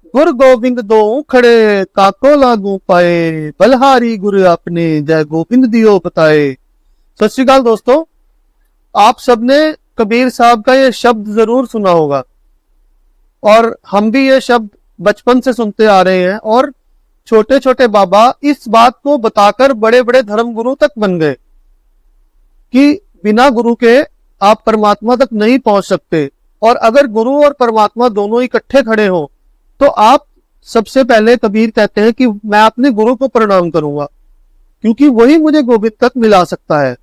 गुर गोविंद दो खड़े काको लागू पाए बलहारी गुरु अपने जय गोविंद दियो बताए। सत श्री अकाल दोस्तों, आप सबने कबीर साहब का ये शब्द जरूर सुना होगा और हम भी ये शब्द बचपन से सुनते आ रहे हैं और छोटे छोटे बाबा इस बात को बताकर बड़े बड़े धर्म गुरु तक बन गए कि बिना गुरु के आप परमात्मा तक नहीं पहुंच सकते। और अगर गुरु और परमात्मा दोनों इकट्ठे खड़े हो तो आप सबसे पहले कबीर कहते हैं कि मैं अपने गुरु को प्रणाम करूंगा क्योंकि वही मुझे गोविंद तक मिला सकता है।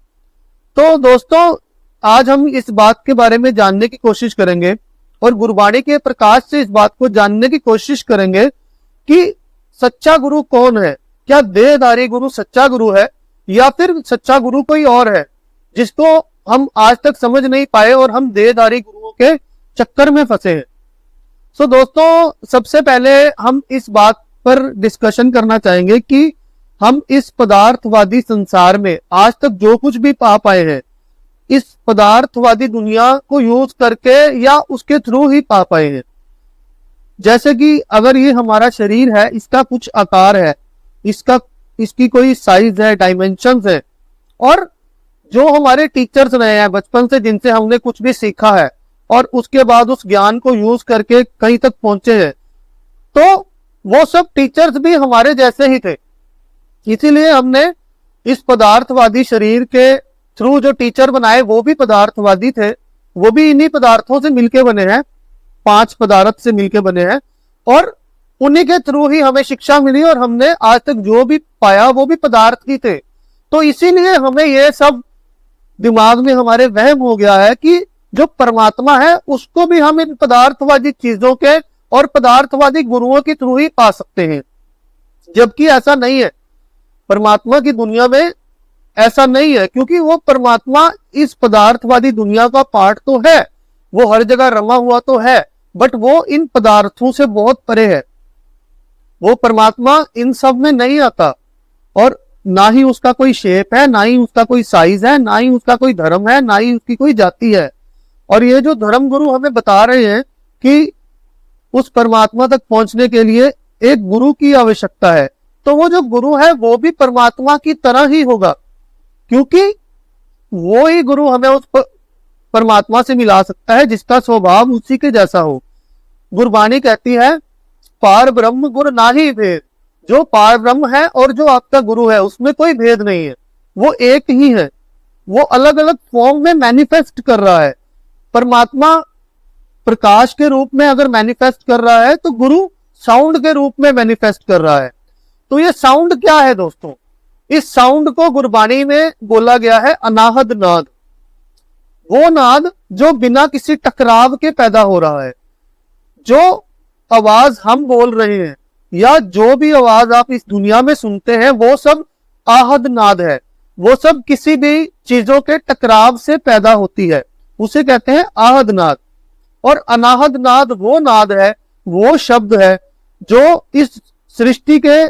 तो दोस्तों, आज हम इस बात के बारे में जानने की कोशिश करेंगे और गुरबाणी के प्रकाश से इस बात को जानने की कोशिश करेंगे कि सच्चा गुरु कौन है। क्या देहधारी गुरु सच्चा गुरु है या फिर सच्चा गुरु कोई और है जिसको हम आज तक समझ नहीं पाए और हम देहधारी गुरुओं के चक्कर में फंसे हैं। सो दोस्तों, सबसे पहले हम इस बात पर डिस्कशन करना चाहेंगे कि हम इस पदार्थवादी संसार में आज तक जो कुछ भी पा पाए हैं इस पदार्थवादी दुनिया को यूज करके या उसके थ्रू ही पा पाए हैं। जैसे कि अगर ये हमारा शरीर है, इसका कुछ आकार है, इसकी कोई साइज है, डायमेंशंस है, और जो हमारे टीचर्स रहे हैं बचपन से जिनसे हमने कुछ भी सीखा है और उसके बाद उस ज्ञान को यूज करके कहीं तक पहुंचे हैं, तो वो सब टीचर्स भी हमारे जैसे ही थे। इसीलिए हमने इस पदार्थवादी शरीर के थ्रू जो टीचर बनाए वो भी पदार्थवादी थे, वो भी इन्हीं पदार्थों से मिलके बने हैं, 5 पदार्थ से मिलके बने हैं और उन्हीं के थ्रू ही हमें शिक्षा मिली और हमने आज तक जो भी पाया वो भी पदार्थ ही थे। तो इसीलिए हमें ये सब दिमाग में हमारे वहम हो गया है कि जो परमात्मा है उसको भी हम इन पदार्थवादी चीजों के और पदार्थवादी गुरुओं के थ्रू ही पा सकते हैं, जबकि ऐसा नहीं है। परमात्मा की दुनिया में ऐसा नहीं है क्योंकि वो परमात्मा इस पदार्थवादी दुनिया का पार्ट तो है, वो हर जगह रमा हुआ तो है, बट वो इन पदार्थों से बहुत परे है। वो परमात्मा इन सब में नहीं आता और ना ही उसका कोई शेप है, ना ही उसका कोई साइज है, ना ही उसका कोई धर्म है, ना ही उसकी कोई जाति है। और ये जो धर्म गुरु हमें बता रहे हैं कि उस परमात्मा तक पहुंचने के लिए एक गुरु की आवश्यकता है, तो वो जो गुरु है वो भी परमात्मा की तरह ही होगा क्योंकि वो ही गुरु हमें उस परमात्मा से मिला सकता है जिसका स्वभाव उसी के जैसा हो। गुरबाणी कहती है पार ब्रह्म गुरु ना ही भेद। जो पार ब्रह्म है और जो आपका गुरु है उसमें कोई भेद नहीं है, वो एक ही है। वो अलग अलग फॉर्म में मैनिफेस्ट कर रहा है। परमात्मा प्रकाश के रूप में अगर मैनिफेस्ट कर रहा है तो गुरु साउंड के रूप में मैनिफेस्ट कर रहा है। तो ये साउंड क्या है दोस्तों? इस साउंड को गुरबाणी में बोला गया है अनाहद नाद। वो नाद जो बिना किसी टकराव के पैदा हो रहा है। जो आवाज हम बोल रहे हैं या जो भी आवाज आप इस दुनिया में सुनते हैं वो सब आहद नाद है। वो सब किसी भी चीजों के टकराव से पैदा होती है, उसे कहते हैं आहद नाद। और अनाहद नाद वो नाद है, वो शब्द है जो इस सृष्टि के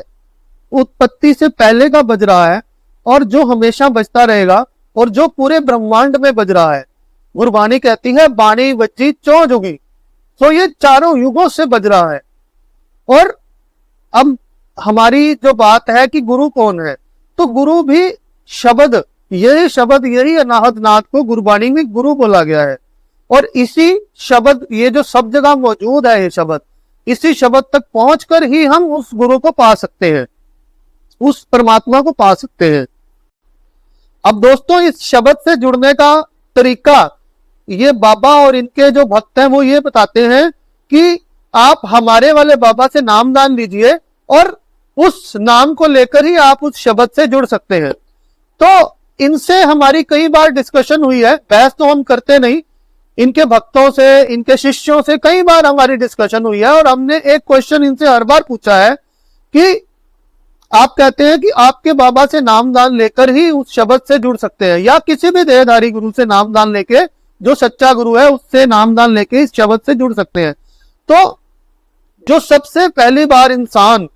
उत्पत्ति से पहले का बज रहा है और जो हमेशा बजता रहेगा और जो पूरे ब्रह्मांड में बज रहा है। गुरबाणी कहती है बाणी बज्जी चौ जुगी। तो ये चारों युगों से बज रहा है। और अब हमारी जो बात है कि गुरु कौन है, तो गुरु भी शब्द, यही अनाहद नाद को गुरबाणी में गुरु बोला गया है। और इसी शब्द, ये जो सब जगह मौजूद है, ये शब्द, इसी शब्द तक पहुंचकर ही हम उस गुरु को पा सकते हैं, उस परमात्मा को पा सकते हैं। अब दोस्तों, इस शब्द से जुड़ने का तरीका ये बाबा और इनके जो भक्त हैं वो ये बताते हैं कि आप हमारे वाले बाबा से नामदान लीजिए और उस नाम को लेकर ही आप उस शब्द से जुड़ सकते हैं। तो इनसे हमारी कई बार डिस्कशन हुई है, बहस तो हम करते नहीं, इनके भक्तों से, इनके शिष्यों से कई बार हमारी डिस्कशन हुई है और हमने एक क्वेश्चन इनसे हर बार पूछा है कि आप कहते हैं कि आपके बाबा से नामदान लेकर ही उस शब्द से जुड़ सकते हैं या किसी भी देहधारी गुरु से नामदान लेके, जो सच्चा गुरु है उससे नामदान लेके इस शब्द से जुड़ सकते हैं। तो जो सबसे पहली बार इंसान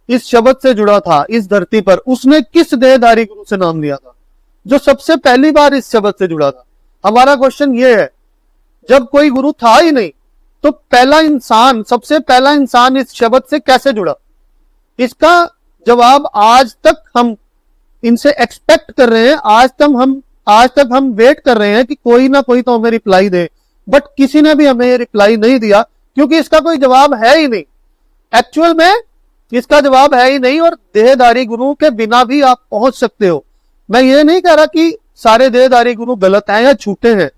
इस शब्द से जुड़ा था इस धरती पर, उसने किस देहधारी गुरु से नाम लिया था जो सबसे पहली बार इस शब्द से जुड़ा था? हमारा क्वेश्चन ये है, जब कोई गुरु था ही नहीं तो पहला इंसान, सबसे पहला इंसान इस शब्द से कैसे जुड़ा? इसका जवाब आज तक हम इनसे एक्सपेक्ट कर रहे हैं, आज तक हम वेट कर रहे हैं कि कोई ना कोई तो हमें रिप्लाई दे, बट किसी ने भी हमें रिप्लाई नहीं दिया, क्योंकि इसका कोई जवाब है ही नहीं। एक्चुअल में इसका जवाब है ही नहीं, और देहधारी गुरु के बिना भी आप पहुंच सकते हो। मैं ये नहीं कह रहा कि सारे देहधारी गुरु गलत हैं या झूठे हैं,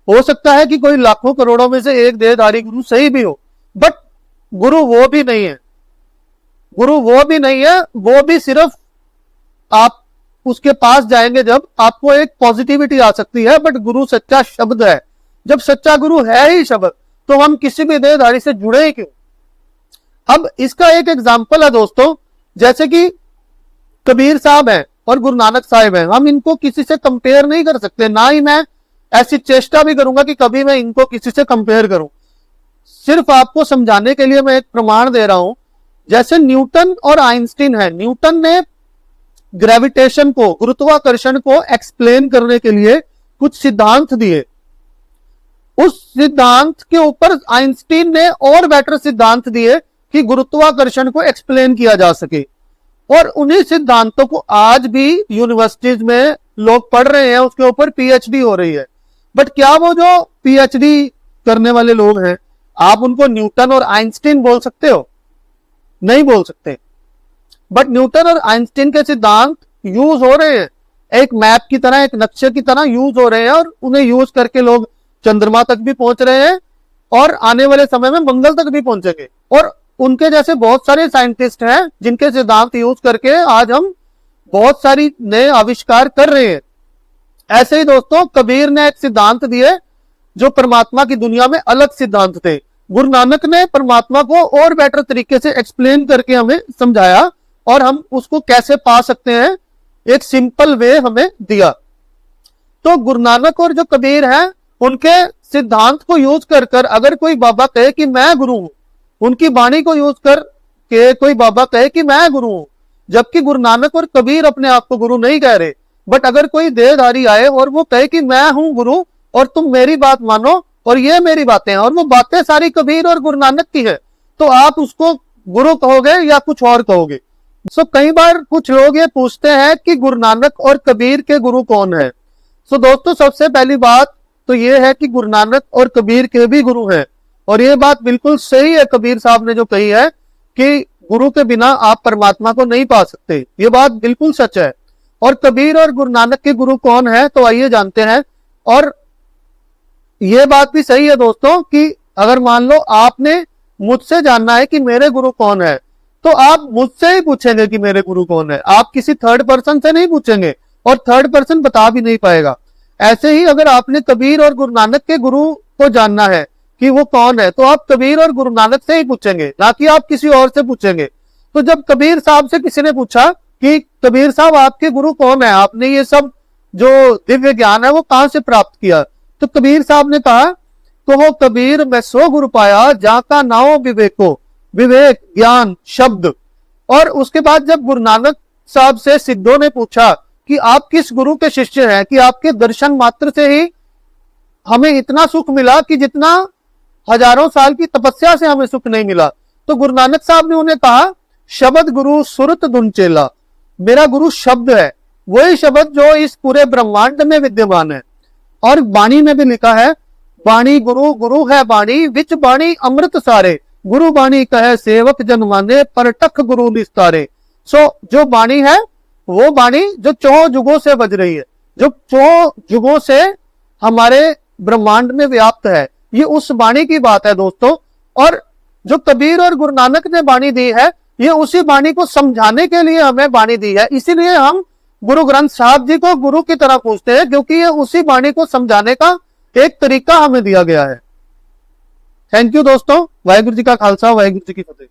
हो सकता है कि कोई लाखों करोड़ों में से एक देहधारी गुरु सही भी हो, बट गुरु वो भी नहीं है। गुरु वो भी नहीं है, वो भी सिर्फ आप उसके पास जाएंगे जब आपको एक पॉजिटिविटी आ सकती है, बट गुरु सच्चा शब्द है। जब सच्चा गुरु है ही शब्द, तो हम किसी भी देहधारी से जुड़े ही क्यों? अब इसका एक एग्जाम्पल है दोस्तों, जैसे कि कबीर साहब हैं और गुरु नानक साहिब हैं, हम इनको किसी से कंपेयर नहीं कर सकते, ना ही मैं ऐसी चेष्टा भी करूंगा कि कभी मैं इनको किसी से कंपेयर करूं। सिर्फ आपको समझाने के लिए मैं एक प्रमाण दे रहा हूं। जैसे न्यूटन और आइंस्टीन है, न्यूटन ने ग्रेविटेशन को, गुरुत्वाकर्षण को एक्सप्लेन करने के लिए कुछ सिद्धांत दिए। उस सिद्धांत के ऊपर आइंस्टीन ने और बेटर सिद्धांत दिए कि गुरुत्वाकर्षण को एक्सप्लेन किया जा सके, और उन्हीं सिद्धांतों को आज भी यूनिवर्सिटीज में लोग पढ़ रहे हैं, उसके ऊपर पीएचडी हो रही है। बट क्या वो जो पीएचडी करने वाले लोग हैं, आप उनको न्यूटन और आइंस्टीन बोल सकते हो? नहीं बोल सकते। बट न्यूटन और आइंस्टीन के सिद्धांत यूज हो रहे हैं, एक मैप की तरह, एक नक्शे की तरह यूज हो रहे हैं, और उन्हें यूज करके लोग चंद्रमा तक भी पहुंच रहे हैं, और आने वाले समय में मंगल तक भी पहुंचेंगे। और उनके जैसे बहुत सारे साइंटिस्ट हैं जिनके सिद्धांत यूज करके आज हम बहुत सारी नए आविष्कार कर रहे हैं। ऐसे ही दोस्तों, कबीर ने एक सिद्धांत दिए जो परमात्मा की दुनिया में अलग सिद्धांत थे। गुरु नानक ने परमात्मा को और बेटर तरीके से एक्सप्लेन करके हमें समझाया, और हम उसको कैसे पा सकते हैं एक सिंपल वे हमें दिया। तो गुरु नानक और जो कबीर हैं, उनके सिद्धांत को यूज कर अगर कोई बाबा कहे कि मैं गुरु हूं, उनकी वाणी को यूज कर के कोई बाबा कहे कि मैं गुरु हूं, जबकि गुरु नानक और कबीर अपने आप को गुरु नहीं कह रहे, बट अगर कोई देहधारी आए और वो कहे कि मैं हूं गुरु और तुम मेरी बात मानो और ये मेरी बातें हैं, और वो बातें सारी कबीर और गुरु नानक की है, तो आप उसको गुरु कहोगे या कुछ और कहोगे? सो कई बार कुछ लोग ये पूछते हैं कि गुरु नानक और कबीर के गुरु कौन है। सो दोस्तों, सबसे पहली बात तो ये है कि गुरु नानक और कबीर के भी गुरु हैं, और ये बात बिल्कुल सही है कबीर साहब ने जो कही है कि गुरु के बिना आप परमात्मा को नहीं पा सकते, ये बात बिल्कुल सच है। और कबीर और गुरु नानक के गुरु कौन है, तो आइए जानते हैं। और ये बात भी सही है दोस्तों कि अगर मान लो आपने मुझसे जानना है कि मेरे गुरु कौन है, तो आप मुझसे ही पूछेंगे कि मेरे गुरु कौन है, आप किसी थर्ड पर्सन से नहीं पूछेंगे, और थर्ड पर्सन बता भी नहीं पाएगा। ऐसे ही अगर आपने कबीर और गुरु नानक के गुरु को जानना है कि वो कौन है, तो आप कबीर और गुरु नानक से ही पूछेंगे, ना कि आप किसी और से पूछेंगे। तो जब कबीर साहब से किसी ने पूछा कि कबीर साहब आपके गुरु कौन है, आपने ये सब जो दिव्य ज्ञान है वो कहां से प्राप्त किया, तो कबीर साहब ने कहा, कहो कबीर मैं सो गुरु पाया, जाका नाओ विवेको, विवेक ज्ञान शब्द। और उसके बाद जब गुरु नानक साहब से सिद्धों ने पूछा कि आप किस गुरु के शिष्य हैं, कि आपके दर्शन मात्र से ही हमें इतना सुख मिला कि जितना हजारों साल की तपस्या से हमें सुख नहीं मिला, तो गुरु नानक साहब ने उन्हें कहा, शब्द गुरु सुरत धुन चेला, मेरा गुरु शब्द है, वही शब्द जो इस पूरे ब्रह्मांड में विद्यमान है। और वाणी में भी लिखा है, वाणी गुरु, गुरु है वाणी, विच वाणी अमृत सारे, गुरु वाणी कहे सेवक जन माने, परटख गुरु निस्तारे। सो जो वाणी है वो वाणी जो 4 युगों से बज रही है, जो 4 युगों से हमारे ब्रह्मांड में व्याप्त है, ये उस वाणी की बात है दोस्तों। और जो कबीर और गुरु नानक ने वाणी दी है, ये उसी वाणी को समझाने के लिए हमें वाणी दी है। इसीलिए हम गुरु ग्रंथ साहब जी को गुरु की तरह पूछते हैं, क्योंकि ये उसी वाणी को समझाने का एक तरीका हमें दिया गया है। थैंक यू दोस्तों। वाहिगुरु जी का खालसा, वाहिगुरु जी की फतेह।